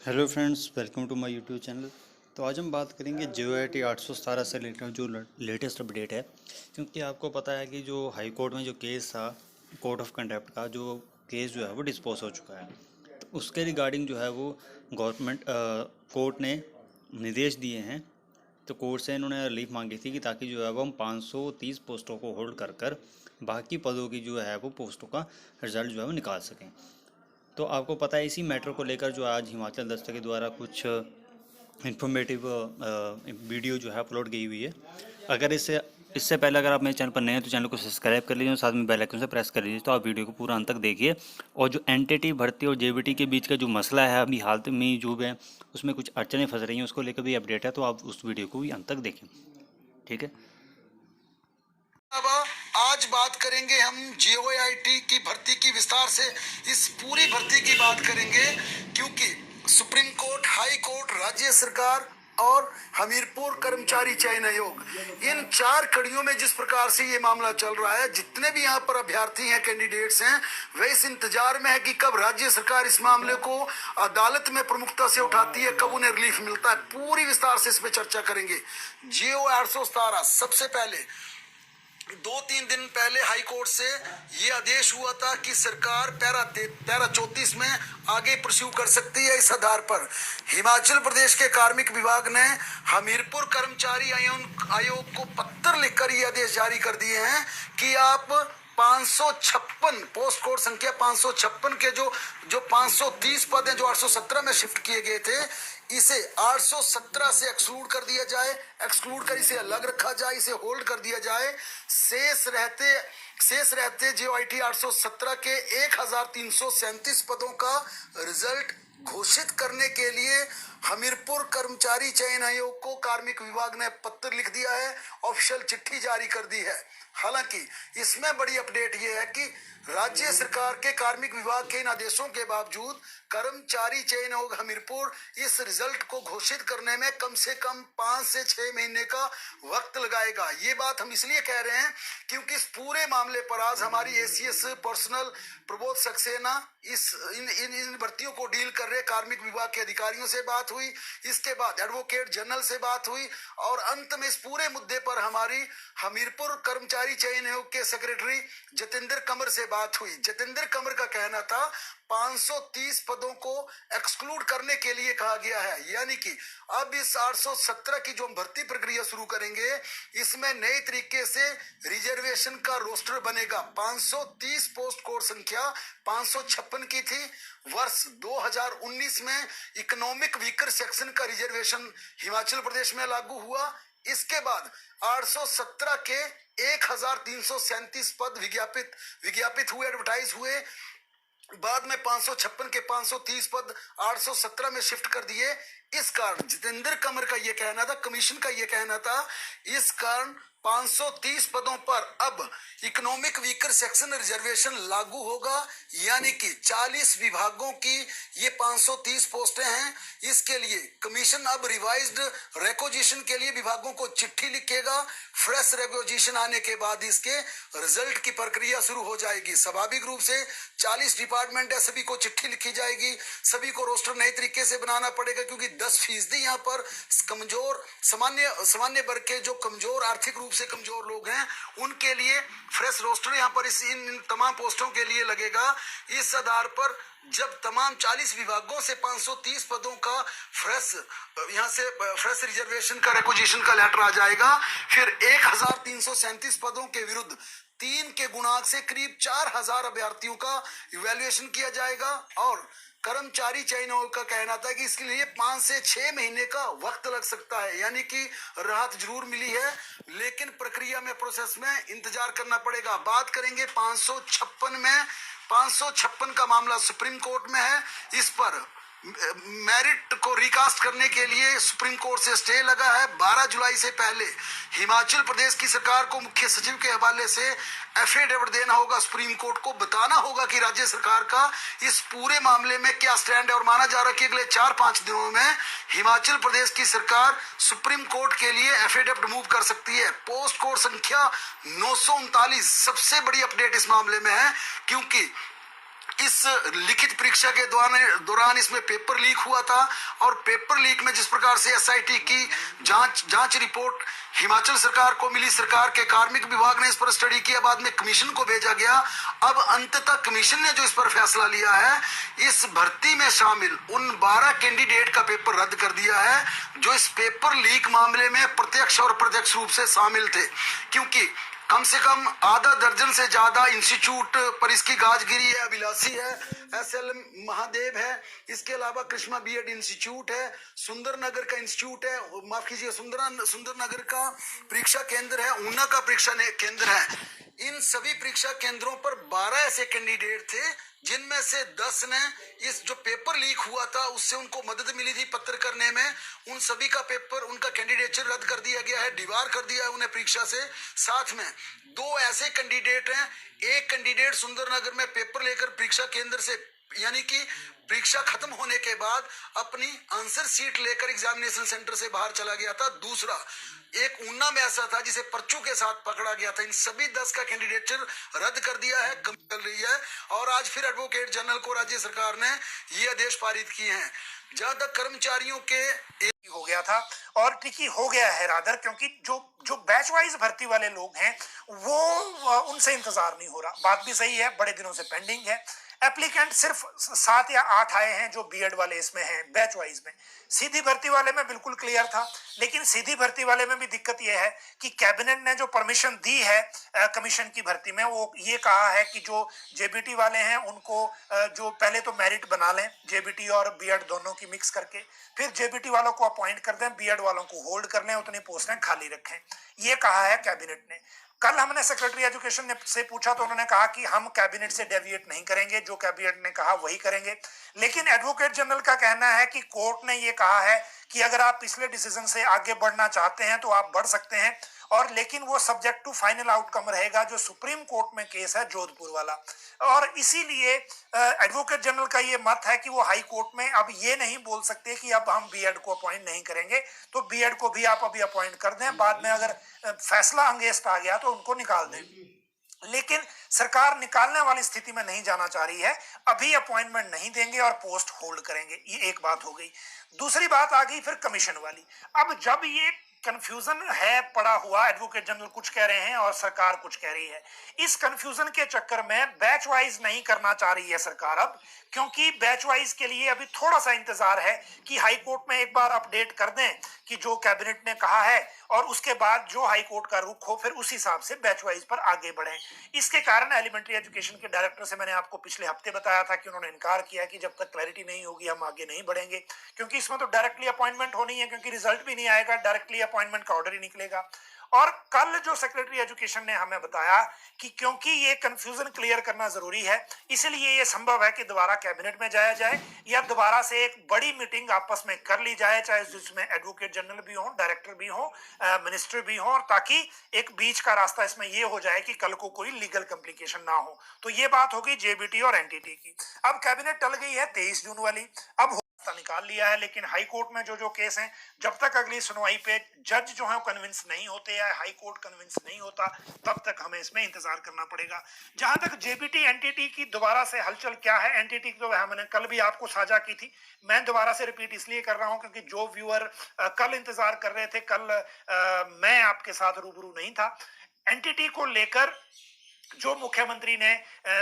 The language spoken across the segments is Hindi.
Hello friends, welcome to my YouTube channel. तो आज हम बात करेंगे JOIT 817 से रिलेटेड जो लेटेस्ट अपडेट है। क्योंकि आपको पता है कि जो हाई कोर्ट में जो केस था, कोर्ट ऑफ कंडक्ट का जो केस जो है वो डिस्पोज हो चुका है। तो उसके रिगार्डिंग जो है वो गवर्नमेंट कोर्ट ने निर्देश दिए हैं। तो कोर्ट से इन्होंने रिलीफ मांगी थी कि ताकि जो है वो हम 530 पोस्टों को होल्ड कर बाकी पदों की जो है वो पोस्टों का रिजल्ट जो है वो निकाल सकें। तो आपको पता है इसी मैटर को लेकर जो आज हिमाचल दस्तक के द्वारा कुछ इंफॉर्मेटिव वीडियो जो है अपलोड की हुई है। अगर इससे पहले अगर आप मेरे चैनल पर नए हैं तो चैनल को सब्सक्राइब कर लीजिए और साथ में बेल आइकन से प्रेस कर लीजिए। तो आप वीडियो को पूरा अंत तक देखिए। और जो एनटीटी भर्ती और जेबीटी के बीच का जो मसला है अभी हाल में जो है उसमें कुछ अड़चनें फंस रही हैं, उसको लेकर भी अपडेट है। तो आप उस वीडियो को भी अंत तक देखें, ठीक है। अब आज बात करेंगे हम JOIT की भर्ती की विस्तार से। इस पूरी भर्ती की बात करेंगे क्योंकि सुप्रीम कोर्ट, हाई कोर्ट, राज्य सरकार और हमीरपुर कर्मचारी चयन आयोग, इन चार कड़ियों में जिस प्रकार से ये मामला चल रहा है, जितने भी यहाँ पर अभ्यर्थी हैं, कैंडिडेट्स हैं, वे इस इंतजार में है कि कब राज्य सरकार इस मामले को अदालत में प्रमुखता से उठाती है, कब उन्हें रिलीफ मिलता है। पूरी विस्तार से इस पे चर्चा करेंगे। JO 817 सबसे पहले 2-3 दिन पहले हाई कोर्ट से ये आदेश हुआ था कि सरकार पैरा 34 में आगे परस्यू कर सकती है। इस आधार पर हिमाचल प्रदेश के कार्मिक विभाग ने हमीरपुर कर्मचारी आयोग को पत्र लिखकर ये आदेश जारी कर दिए हैं कि आप 556 पोस्ट कोड संख्या 556 के जो 530 पद हैं जो 817 में शिफ्ट किए गए थे, इसे 817 से एक्सक्लूड कर दिया जाए, एक्सक्लूड कर इसे अलग रखा जाए, इसे होल्ड कर दिया जाए। शेष रहते JOIT 817 के 1337 पदों का रिजल्ट घोषित करने के लिए हमीरपुर कर्मचारी चयन आयोग को कार्मिक विभाग ने पत्र लिख दिया है, ऑफिशियल चिट्ठी जारी कर दी है। हालांकि इसमें बड़ी अपडेट यह है कि राज्य सरकार के कार्मिक विभाग के इन आदेशों के बावजूद कर्मचारी चयन आयोग हमीरपुर इस रिजल्ट को घोषित करने में कम से कम 5 से 6 महीने का वक्त लगाएगा। ये बात हम इसलिए कह रहे हैं क्योंकि इस पूरे मामले पर आज हमारी ACS पर्सनल प्रबोध सक्सेना इन भर्तियों को डील कर रहे कार्मिक विभाग के अधिकारियों से बात हुई, इसके बाद एडवोकेट जनरल से बात हुई और अंत में इस पूरे मुद्दे पर हमारी हमीरपुर कर्मचारी चयन आयोग के सेक्रेटरी जतेंद्र कंवर से बात हुई। जतेंद्र कंवर का कहना था 530 पदों को एक्सक्लूड करने के लिए कहा गया है, यानी कि अब इस 817 की जो हम भर्ती प्रक्रिया शुरू करेंगे, इसमें नए तरीके से रिजर्वेशन का रोस्टर बनेगा। 530 पोस्ट कोड संख्या 556 की थी। वर्ष 2019 में इकोनॉमिक वीकर सेक्शन का रिजर्वेशन हिमाचल प्रदेश में लागू हुआ। इसके बाद 817 के 1337 पद विज्ञापित हुए, एडवर्टाइज हुए। बाद में 556 के 530 पद 817 में शिफ्ट कर दिए। इस कारण जितेंद्र कंवर का यह कहना था, कमीशन का यह कहना था, इस कारण 530 पदों पर अब इकोनॉमिक वीकर सेक्शन रिजर्वेशन लागू होगा, यानी कि 40 विभागों की ये 530 पोस्टें हैं। इसके लिए कमीशन अब रिवाइज्ड रिक्वेजिशन के लिए विभागों को चिट्ठी लिखेगा। फ्रेश रिक्वेजिशन आने के बाद इसके रिजल्ट की प्रक्रिया शुरू हो जाएगी। स्वाभाविक रूप से 40 डिपार्टमेंट है, सभी को चिट्ठी लिखी जाएगी, सभी को रोस्टर नए तरीके से बनाना पड़ेगा क्योंकि 10% यहाँ पर कमजोर सामान्य वर्ग के जो कमजोर आर्थिक रूप से कमजोर लोग हैं उनके लिए फ्रेश रोस्टर यहाँ पर इन तमाम पोस्टों के लिए लगेगा। इस आधार पर जब तमाम 40 विभागों से 530 पदों का फ्रेश रिजर्वेशन का रिक्वेजिशन का लेटर आ जाएगा, फिर 1337 पदों के विरुद्ध 3 के गुणांक से करीब 4000 अभ्यर्थियों का इवैल्यूएशन किया जाएगा। और कर्मचारी चयन आयोग का कहना था कि इसके लिए 5 से 6 महीने का वक्त लग सकता है, यानी कि राहत जरूर मिली है, लेकिन प्रक्रिया में, प्रोसेस में इंतजार करना पड़ेगा। बात करेंगे 556 में। 556 का मामला सुप्रीम कोर्ट में है। इस पर मेरिट को रिकास्ट करने के लिए सुप्रीम कोर्ट से स्टे लगा है। 12 जुलाई से पहले हिमाचल प्रदेश की सरकार को मुख्य सचिव के हवाले से एफिडेविट देना होगा, सुप्रीम कोर्ट को बताना होगा कि राज्य सरकार का इस पूरे मामले में क्या स्टैंड है। और माना जा रहा है कि अगले 4-5 दिनों में हिमाचल प्रदेश की सरकार सुप्रीम कोर्ट के लिए एफिडेविट मूव कर सकती है। पोस्ट कोड संख्या 939 सबसे बड़ी अपडेट इस मामले में है, क्योंकि इस लिखित परीक्षा के दौरान इसमें पेपर लीक हुआ था, और पेपर लीक में जिस प्रकार से एसआईटी की जांच रिपोर्ट हिमाचल सरकार को मिली, सरकार के कार्मिक विभाग ने इस पर स्टडी किया, बाद में कमीशन को भेजा गया। अब अंततः कमीशन ने जो इस पर फैसला लिया है, इस भर्ती में शामिल उन 12 कैंडिडेट का पेपर रद्द कर दिया है जो इस पेपर लीक मामले में प्रत्यक्ष और अप्रत्यक्ष रूप से शामिल थे, क्योंकि कम से कम आधा दर्जन से ज्यादा इंस्टीट्यूट पर इसकी गाजगिरी है, अभिलाषी है, एसएल महादेव है, इसके अलावा कृष्णा बीएड इंस्टीट्यूट है, सुंदरनगर का इंस्टीट्यूट है, माफ कीजिए सुंदरनगर का परीक्षा केंद्र है, ऊना का परीक्षा केंद्र है। इन सभी परीक्षा केंद्रों पर 12 ऐसे कैंडिडेट थे जिनमें से 10 ने इस जो पेपर लीक हुआ था उससे उनको मदद मिली थी पत्र करने में, उन सभी का पेपर, उनका कैंडिडेचर रद्द कर दिया गया है, डिबार कर दिया है उन्हें परीक्षा से। साथ में 2 ऐसे कैंडिडेट हैं, एक कैंडिडेट सुंदरनगर में पेपर लेकर परीक्षा केंद्र से, यानी कि परीक्षा खत्म होने के बाद अपनी आंसर सीट लेकर एग्जामिनेशन सेंटर से बाहर चला गया था। दूसरा एक ऊना में ऐसा था जिसे पर्चों के साथ पकड़ा गया था। इन सभी 10 का कैंडिडेचर रद्द कर दिया है, चल रही है, और आज फिर एडवोकेट जनरल को राज्य सरकार ने ये आदेश पारित किए हैं। जहां तक कर्मचारियों के हो गया था और टिकी हो गया है रादर, क्योंकि जो बैच वाइज भर्ती वाले लोग हैं वो उनसे इंतजार नहीं हो रहा। बात भी सही है, बड़े दिनों से पेंडिंग है। एप्लीकेंट सिर्फ 7 या 8 आए हैं जो बीएड वाले इसमें हैं बैच वाइज में। सीधी भर्ती वाले में बिल्कुल क्लियर था, लेकिन सीधी भर्ती वाले में भी दिक्कत यह है कि कैबिनेट ने जो परमिशन दी है कमीशन की भर्ती में, वो ये कहा है कि जो जेबीटी वाले हैं उनको जो पहले तो मेरिट बना लें, जेबीटी और बीएड दोनों की मिक्स करके, फिर जेबीटी वालों को अपॉइंट कर दें, बीएड वालों को होल्ड कर लें, उतनी पोस्टें खाली रखें, ये कहा है कैबिनेट ने। कल हमने सेक्रेटरी एजुकेशन से पूछा तो उन्होंने कहा कि हम कैबिनेट से डेविएट नहीं करेंगे, जो कैबिनेट ने कहा वही करेंगे। लेकिन एडवोकेट जनरल का कहना है कि कोर्ट ने ये कहा है कि अगर आप पिछले डिसीजन से आगे बढ़ना चाहते हैं तो आप बढ़ सकते हैं, और लेकिन वो सब्जेक्ट टू फाइनल आउटकम रहेगा जो सुप्रीम कोर्ट में केस है जोधपुर वाला। और इसीलिए एडवोकेट जनरल का ये मत है कि वो हाई कोर्ट में अब ये नहीं बोल सकते कि अब हम बीएड को अपॉइंट नहीं करेंगे, तो बीएड को भी आप अभी अपॉइंट कर दें, बाद में अगर फैसला अंगेस्ट आ गया तो उनको निकाल दें। लेकिन सरकार निकालने वाली स्थिति में नहीं जाना चाह रही है, अभी अपॉइंटमेंट नहीं देंगे और पोस्ट होल्ड करेंगे। ये एक बात हो गई। दूसरी बात आ गई फिर कमीशन वाली। अब जब ये कंफ्यूजन है पड़ा हुआ, एडवोकेट जनरल कुछ कह रहे हैं और सरकार कुछ कह रही है, इस कंफ्यूजन के चक्कर में बैच वाइज नहीं करना चाह रही है सरकार अब, क्योंकि बैच वाइज के लिए अभी थोड़ा सा इंतजार है कि हाई कोर्ट में एक बार अपडेट कर दें कि जो कैबिनेट ने कहा है, और उसके बाद जो हाई कोर्ट का रुख हो फिर उस हिसाब से बैच वाइज पर आगे बढ़ें। इसके कारण एलिमेंट्री एजुकेशन के डायरेक्टर से मैंने आपको पिछले हफ्ते बताया था कि उन्होंने इनकार किया कि जब तक क्लैरिटी नहीं होगी हम आगे नहीं बढ़ेंगे, क्योंकि इसमें तो डायरेक्टली अपॉइंटमेंट होनी है, क्योंकि रिजल्ट भी नहीं आएगा, डायरेक्टली अपॉइंटमेंट का ऑर्डर ही निकलेगा। और कल जो सेक्रेटरी एजुकेशन ने हमें बताया कि क्योंकि ये कंफ्यूजन क्लियर करना जरूरी है, इसलिए ये संभव है कि दोबारा कैबिनेट में जाया जाए या दोबारा से एक बड़ी मीटिंग आपस में कर ली जाए, चाहे जिसमें एडवोकेट जनरल भी हो, डायरेक्टर भी हो, मिनिस्टर भी हो, और ताकि एक बीच का रास्ता इसमें ये हो जाए कि कल को कोई लीगल कॉम्प्लिकेशन ना हो। तो ये बात हो गई जेबीटी और एनटीटी की। अब कैबिनेट टल गई है 23 जून वाली, अब निकाल लिया है, लेकिन हाई कोर्ट में जो केस हैं, जब तक अगली सुनवाई पे जज जो है कन्विंस नहीं होते या हाई कोर्ट कन्विंस नहीं होता, तब तक हमें इसमें इंतजार करना पड़ेगा। जहां तक जेबीटी एनटीटी की दोबारा से हलचल क्या है, एनटीटी तो हमने कल भी आपको साझा की थी, मैं दोबारा से रिपीट इसलिए कर रहा हूं क्योंकि जो व्यूअर कल इंतजार कर रहे थे, कल मैं आपके साथ रूबरू नहीं था। एनटीटी को लेकर जो मुख्यमंत्री ने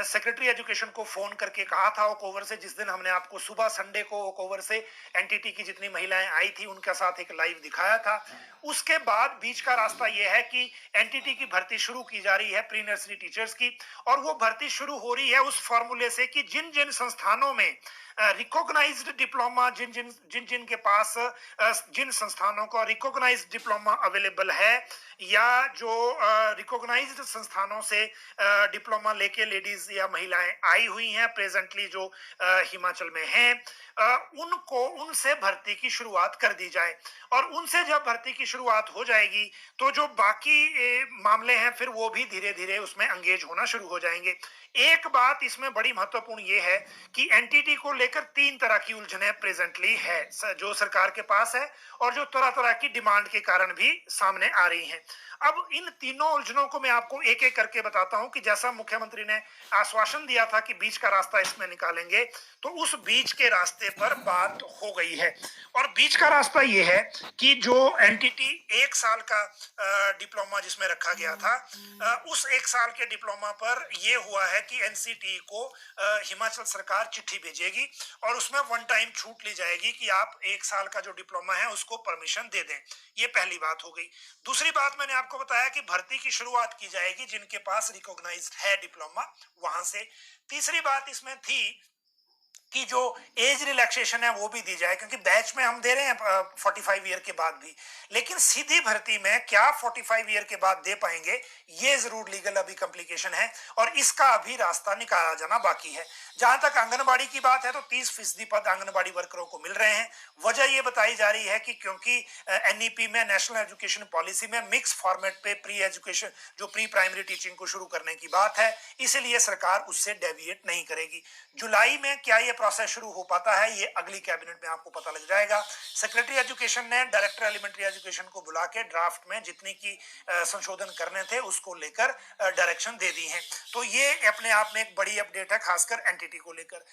सेक्रेटरी एजुकेशन को फोन करके कहा था ओकओवर से, जिस दिन हमने आपको सुबह संडे को ओकओवर से एनटीटी की जितनी महिलाएं आई थी उनके साथ एक लाइव दिखाया था, उसके बाद बीच का रास्ता यह है कि एनटीटी की भर्ती शुरू की जा रही है प्री नर्सरी टीचर्स की, और वो भर्ती शुरू हो रही है उस फॉर्मूले से कि जिन जिन संस्थानों में रिकॉग्नाइज्ड डिप्लोमा, जिन जिन जिन जिन के पास जिन संस्थानों का रिकॉग्नाइज्ड डिप्लोमा अवेलेबल है, या जो रिकॉग्नाइज्ड संस्थानों से डिप्लोमा लेके लेडीज या महिलाएं आई हुई हैं प्रेजेंटली जो हिमाचल में हैं, उनको उनसे भर्ती की शुरुआत कर दी जाए। और उनसे जब भर्ती की शुरुआत हो जाएगी तो जो बाकी मामले हैं फिर वो भी धीरे धीरे उसमें एंगेज होना शुरू हो जाएंगे। एक बात इसमें बड़ी महत्वपूर्ण ये है कि एनटीटी को लेकर 3 तरह की उलझने प्रेजेंटली है जो सरकार के पास है, और जो तरह तरह की डिमांड के कारण भी सामने आ रही हैं। अब इन तीनों उलझनों को मैं आपको एक एक करके बताता हूं कि जैसा मुख्यमंत्री ने आश्वासन दिया था कि बीच का रास्ता इसमें निकालेंगे, तो उस बीच के रास्ते पर बात हो गई है। और बीच का रास्ता ये है कि जो एनटीटी 1 साल का डिप्लोमा जिसमें रखा गया था, उस 1 साल के डिप्लोमा पर यह हुआ है कि एनसीटी को हिमाचल सरकार चिट्ठी भेजेगी और उसमें वन टाइम छूट ली जाएगी कि आप 1 साल का जो डिप्लोमा है उसको परमिशन दे दें। ये पहली बात हो गई। दूसरी बात मैंने आपको बताया कि भर्ती की शुरुआत की जाएगी जिनके पास रिकॉग्नाइज्ड है डिप्लोमा, वहां से। तीसरी बात इसमें थी कि जो एज रिलैक्सेशन है वो भी दी जाए, क्योंकि बैच में हम दे रहे हैं 45 ईयर के बाद भी, लेकिन सीधी भर्ती में क्या 45 ईयर के बाद दे पाएंगे, ये जरूर लीगल अभी कॉम्प्लिकेशन है और इसका अभी रास्ता निकाला जाना बाकी है। जहां तक आंगनबाड़ी की बात है तो 30% पद आंगनबाड़ी वर्करों को मिल रहे हैं। वजह ये बताई जा रही है कि क्योंकि एनईपी में, नेशनल एजुकेशन पॉलिसी में, मिक्स फॉर्मेट पे प्री एजुकेशन, जो प्री प्राइमरी टीचिंग को शुरू करने की बात है, इसलिए सरकार उससे डेविएट नहीं करेगी। जुलाई में क्या ये प्रोसेस शुरू हो पाता है, ये अगली कैबिनेट में आपको पता लग जाएगा। सेक्रेटरी एजुकेशन ने डायरेक्टर एलिमेंट्री एजुकेशन को बुला के ड्राफ्ट में जितनी की संशोधन करने थे उसको लेकर डायरेक्शन दे दी है। तो ये अपने आप में एक बड़ी अपडेट है, खासकर एनटीटी को लेकर।